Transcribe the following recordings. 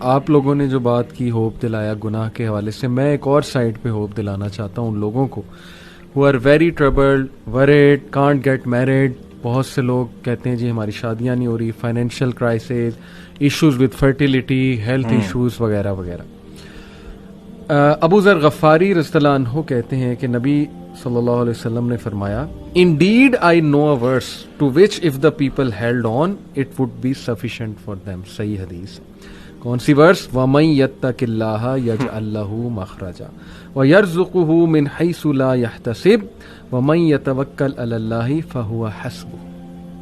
आप लोगों ने जो बात की होप दिलाया गुनाह के हवाले से, मैं एक और साइड पे होप दिलाना चाहता हूँ उन लोगों को who are very troubled, worried, can't get married. बहुत से लोग कहते हैं जी हमारी शादियां नहीं हो रही, financial crisis, issues with fertility, health issues वगैरह वगैरह। अबू ज़र गफ़ारी रज़ियल्लाहु अन्हु कहते हैं कि नबी सल्लल्लाहु अलैहि वसल्लम ने फरमाया, indeed I know a verse to which if the people held on it would be sufficient for them. सही हदीस। कौन सी वर्स? वमन यत्तकिल्लाह यजअल लहू मखरजा व यरज़ुकुहु मिन हैसु ला यहतसिब वमन यतवक्कल अलल्लाहि फहुवा हस्बुह।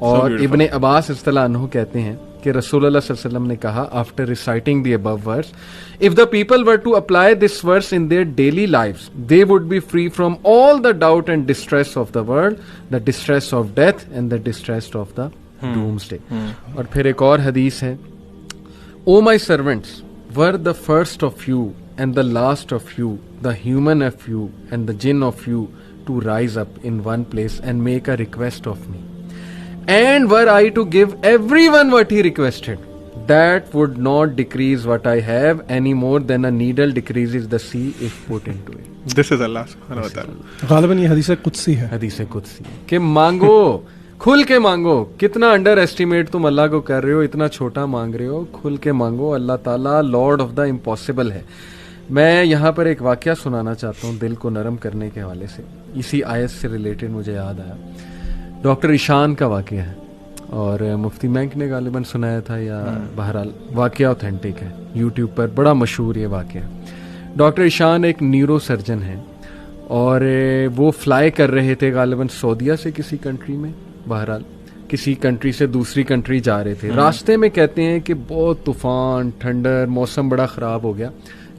और इब्ने अब्बास रज़ियल्लाहु अन्हु कहते हैं कि रसूलुल्लाह सल्लल्लाहु अलैहि वसल्लम ने कहा, after reciting the above verse, if the people were to apply this verse in their daily lives they would be free from all the doubt and distress of the world, the distress of death and the distress of the doomsday. और फिर एक और हदीस है, O my servants, were the first of you and the last of you, the human of you and the jinn of you, to rise up in one place and make a request of me. And were I to give everyone what he requested, that would not decrease what I have any more than a needle decreases the sea if put into it. This is Allah subhanahu wa ta'ala. गालिबन ये हदीस कुदसी है। हदीस कुदसी है कि मांगो, खुल के मांगो। कितना अंडर एस्टिमेट तुम अल्लाह को कर रहे हो, इतना छोटा मांग रहे हो। खुल के मांगो, अल्लाह ताला लॉर्ड ऑफ द इम्पॉसिबल है। मैं यहाँ पर एक वाकया सुनाना चाहता हूँ दिल को नरम करने के हवाले से, इसी आयत से रिलेटेड मुझे याद आया। डॉक्टर ईशान का वाकया है और मुफ्ती बैंक ने गालिबन सुनाया था, या बहरहाल वाकया ऑथेंटिक है, यूट्यूब पर बड़ा मशहूर ये वाकया। डॉक्टर ईशान एक न्यूरो सर्जन है और वो फ्लाई कर रहे थे गालिबन सऊदीया से किसी कंट्री में, बहरहाल किसी कंट्री से दूसरी कंट्री जा रहे थे। रास्ते में कहते हैं कि बहुत तूफान, ठंडर, मौसम बड़ा ख़राब हो गया।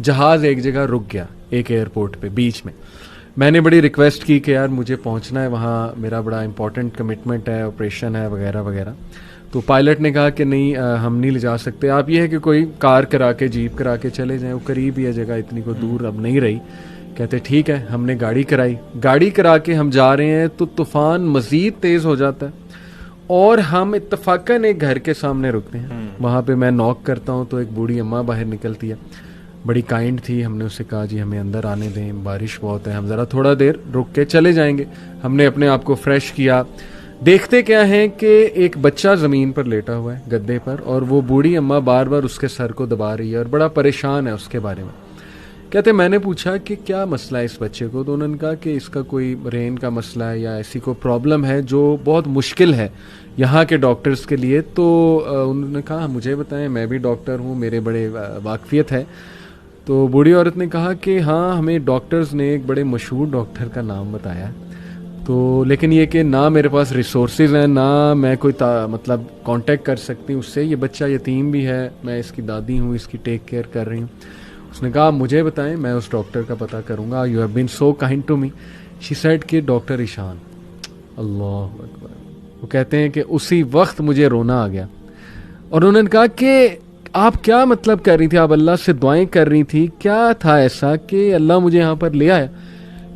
जहाज़ एक जगह रुक गया, एक एयरपोर्ट पे बीच में। मैंने बड़ी रिक्वेस्ट की कि यार मुझे पहुंचना है वहाँ, मेरा बड़ा इंपॉर्टेंट कमिटमेंट है, ऑपरेशन है वगैरह वगैरह। तो पायलट ने कहा कि नहीं हम नहीं ले जा सकते, आप ये है कि कोई कार करा के, जीप करा के चले जाएं, वो करीब ही है जगह, इतनी को दूर अब नहीं रही। कहते ठीक है। हमने गाड़ी कराई, गाड़ी करा के हम जा रहे हैं तो तूफान मज़ीद तेज़ हो जाता है और हम इत्तफाकन एक घर के सामने रुकते हैं। वहाँ पे मैं नॉक करता हूँ तो एक बूढ़ी अम्मा बाहर निकलती है, बड़ी काइंड थी। हमने उससे कहा जी हमें अंदर आने दें, बारिश बहुत है, हम ज़रा थोड़ा देर रुक के चले जाएंगे। हमने अपने आप को फ्रेश किया। देखते क्या है कि एक बच्चा ज़मीन पर लेटा हुआ है गद्दे पर और वो बूढ़ी अम्मा बार बार उसके सर को दबा रही है और बड़ा परेशान है उसके बारे में। कहते मैंने पूछा कि क्या मसला है इस बच्चे को, तो उन्होंने कहा कि इसका कोई ब्रेन का मसला है या ऐसी कोई प्रॉब्लम है जो बहुत मुश्किल है यहाँ के डॉक्टर्स के लिए। तो उन्होंने कहा मुझे बताएं, मैं भी डॉक्टर हूँ, मेरे बड़े वाकफियत है। तो बूढ़ी औरत ने कहा कि हाँ हमें डॉक्टर्स ने एक बड़े मशहूर डॉक्टर का नाम बताया, तो लेकिन ये कि ना मेरे पास रिसोर्सेज हैं, ना मैं कोई मतलब कांटेक्ट कर सकती हूँ उससे, ये बच्चा यतीम भी है, मैं इसकी दादी हूँ, इसकी टेक केयर कर रही हूँ। उसने कहा मुझे बताएं, मैं उस डॉक्टर का पता करूँगा, you have been so kind to me. She said कि डॉक्टर ईशान। अल्लाह अकबर। वो कहते हैं कि उसी वक्त मुझे रोना आ गया और उन्होंने कहा कि आप क्या मतलब कर रही थी, आप अल्लाह से दुआएं कर रही थी, क्या था ऐसा कि अल्लाह मुझे यहाँ पर ले आया?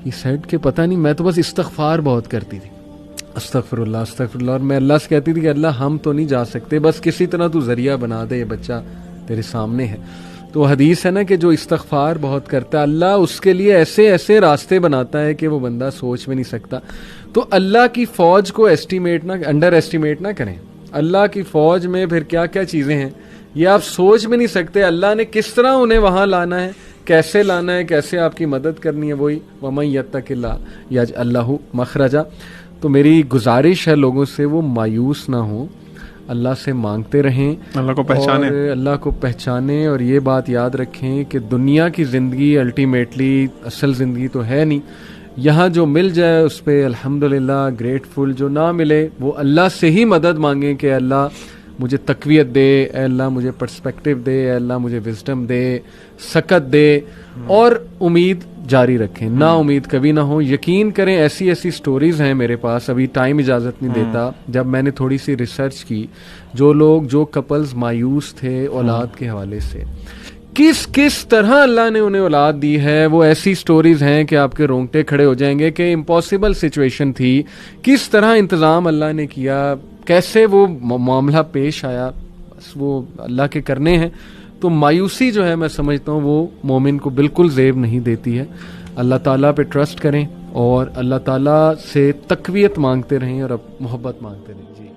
ही सेड कि पता नहीं, मैं तो बस इस्तग़फ़ार बहुत करती थी, अस्तग़फ़िरुल्लाह अस्तग़फ़िरुल्लाह, और मैं अल्लाह से कहती थी कि अल्लाह हम तो नहीं जा सकते, बस किसी तरह तू ज़रिया बना दे, ये बच्चा तेरे सामने है। तो हदीस है ना कि जो इस्तग़फ़ार बहुत करता है अल्लाह उसके लिए ऐसे ऐसे रास्ते बनाता है कि वो बंदा सोच में नहीं सकता। तो अल्लाह की फ़ौज को एस्टिमेट ना, अंडर एस्टिमेट ना करें। अल्लाह की फ़ौज में फिर क्या क्या चीज़ें हैं ये आप सोच में नहीं सकते। अल्लाह ने किस तरह उन्हें वहाँ लाना है, कैसे लाना है, कैसे आपकी मदद करनी है, वही वमन यत्तकिल्लाह यजअल लहू मखरजा। तो मेरी गुजारिश है लोगों से वो मायूस ना हो, अल्लाह से मांगते रहें, अल्लाह को पहचानें, अल्लाह को पहचानें और ये बात याद रखें कि दुनिया की ज़िंदगी अल्टीमेटली असल ज़िंदगी तो है नहीं। यहाँ जो मिल जाए उस पर अल्हम्दुलिल्लाह ग्रेटफुल, जो ना मिले वो अल्लाह से ही मदद मांगें कि अल्लाह मुझे तकवीयत दे, अल्लाह मुझे पर्सपेक्टिव दे, अल्लाह मुझे विजडम दे, सकत दे, और उम्मीद जारी रखें, ना उम्मीद कभी ना हो। यकीन करें ऐसी ऐसी स्टोरीज़ हैं मेरे पास, अभी टाइम इजाज़त नहीं देता, जब मैंने थोड़ी सी रिसर्च की, जो लोग, जो कपल्स मायूस थे औलाद के हवाले से, किस किस तरह अल्लाह ने उन्हें औलाद दी है, वो ऐसी स्टोरीज हैं कि आपके रोंगटे खड़े हो जाएंगे कि इम्पॉसिबल सिचुएशन थी, किस तरह इंतज़ाम अल्लाह ने किया, कैसे वो मामला पेश आया, बस वो अल्लाह के करने हैं। तो मायूसी जो है मैं समझता हूँ वो मोमिन को बिल्कुल ज़ेब नहीं देती है। अल्लाह ताला पे ट्रस्ट करें और अल्लाह ताला से तकवीयत मांगते रहें और अब मोहब्बत मांगते रहें। जी।